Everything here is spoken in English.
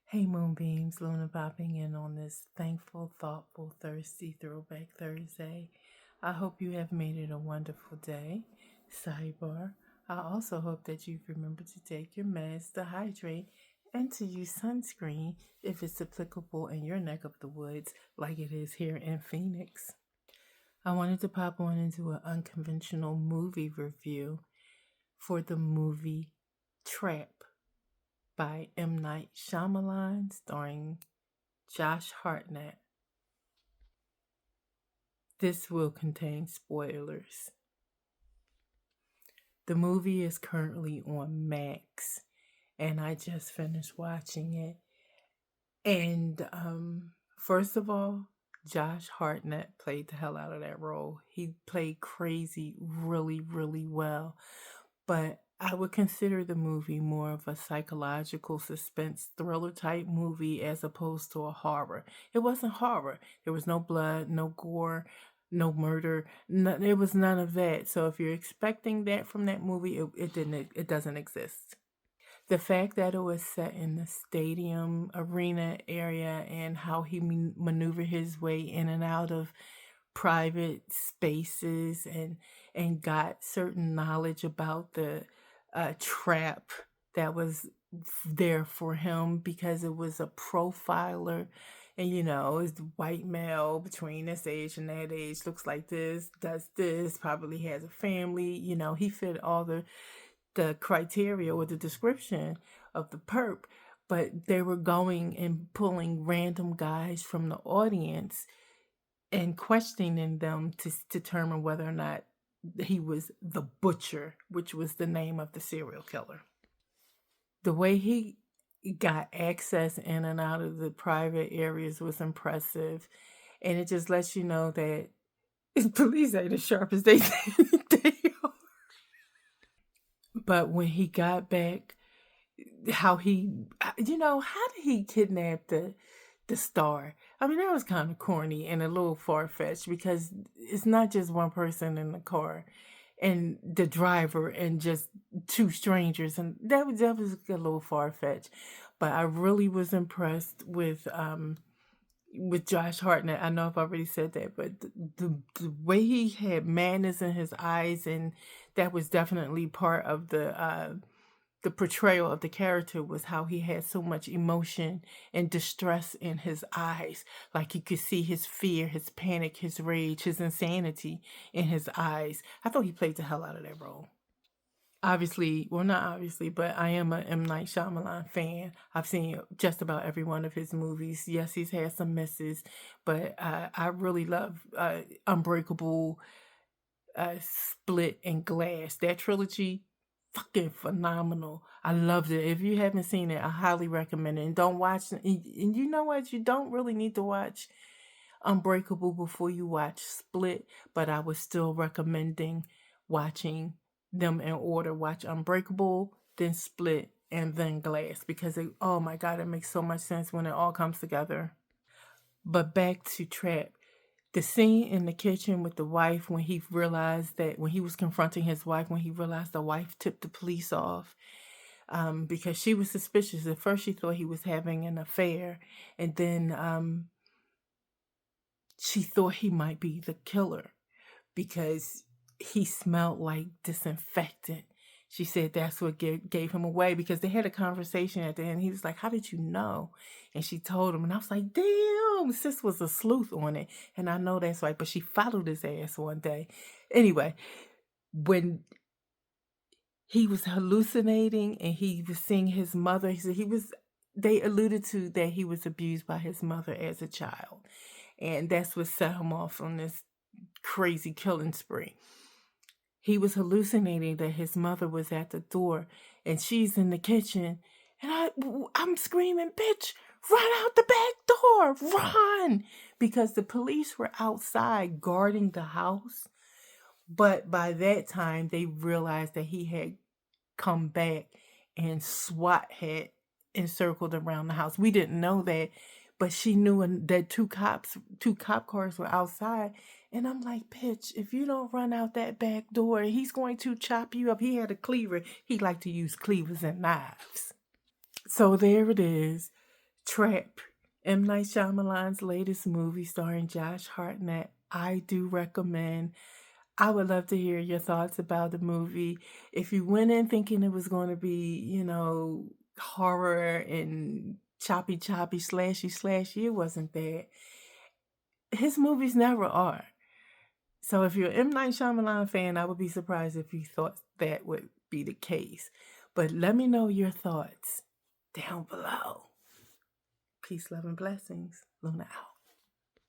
Hey Moonbeams, Luna popping in on this thankful, thoughtful, thirsty throwback Thursday. I hope you have made it a wonderful day. Sidebar, I also hope that you've remembered to take your meds to hydrate and to use sunscreen if it's applicable in your neck of the woods like it is here in Phoenix. I wanted to pop on into an unconventional movie review for the movie Trap by M. Night Shyamalan, starring Josh Hartnett. This will contain spoilers. The movie is currently on Max, and I just finished watching it. And first of all, Josh Hartnett played the hell out of that role. He played crazy really, really well. But I would consider the movie more of a psychological suspense thriller type movie as opposed to a horror. It wasn't horror. There was no blood, no gore, no murder. There was none of that. So if you're expecting that from that movie, it didn't. It doesn't exist. The fact that it was set in the stadium arena area and how he maneuvered his way in and out of private spaces and got certain knowledge about the trap that was there for him because it was a profiler, and it's the white male between this age and that age, looks like this, does this, probably has a family. He fit all the criteria or the description of the perp, but they were going and pulling random guys from the audience and questioning them to determine whether or not he was the butcher, which was the name of the serial killer. The way he got access in and out of the private areas was impressive, and it just lets you know that police ain't as sharp as they think they are. But when he got back, how how did he kidnap the star? I mean, that was kind of corny and a little far fetched because it's not just one person in the car and the driver and just two strangers, and that was a little far fetched. But I really was impressed with Josh Hartnett. I know I've already said that, but the way he had madness in his eyes, and that was definitely part of the portrayal of the character, was how he had so much emotion and distress in his eyes. Like you could see his fear, his panic, his rage, his insanity in his eyes. I thought he played the hell out of that role. Obviously, well, not obviously, but I am a M. Night Shyamalan fan. I've seen just about every one of his movies. Yes, he's had some misses, but I really love Unbreakable, Split, and Glass. That trilogy, fucking phenomenal. I loved it. If you haven't seen it, I highly recommend it. And don't watch. And you know what? You don't really need to watch Unbreakable before you watch Split, but I was still recommending watching them in order. Watch Unbreakable, then Split, and then Glass, because oh my god, it makes so much sense when it all comes together. But back to Trap. The scene in the kitchen with the wife, when he realized that, when he was confronting his wife, when he realized the wife tipped the police off, because she was suspicious. At first, she thought he was having an affair, and then she thought he might be the killer because he smelled like disinfectant. She said that's what gave him away, because they had a conversation at the end. He was like, "How did you know?" And she told him, and I was like, "Damn, sis was a sleuth on it." And I know that's right, but she followed his ass one day. Anyway, when he was hallucinating and he was seeing his mother, he said they alluded to that he was abused by his mother as a child. And that's what set him off on this crazy killing spree. He was hallucinating that his mother was at the door and she's in the kitchen. And I'm screaming, "Bitch, run out the back door, run!" Because the police were outside guarding the house. But by that time, they realized that he had come back and SWAT had encircled around the house. We didn't know that, but she knew that two cop cars were outside. And I'm like, "Bitch, if you don't run out that back door, he's going to chop you up." He had a cleaver. He liked to use cleavers and knives. So there it is. Trap, M. Night Shyamalan's latest movie starring Josh Hartnett. I do recommend. I would love to hear your thoughts about the movie. If you went in thinking it was going to be, horror and choppy, slashy, it wasn't that. His movies never are. So if you're an M. Night Shyamalan fan, I would be surprised if you thought that would be the case. But let me know your thoughts down below. Peace, love, and blessings. Luna out.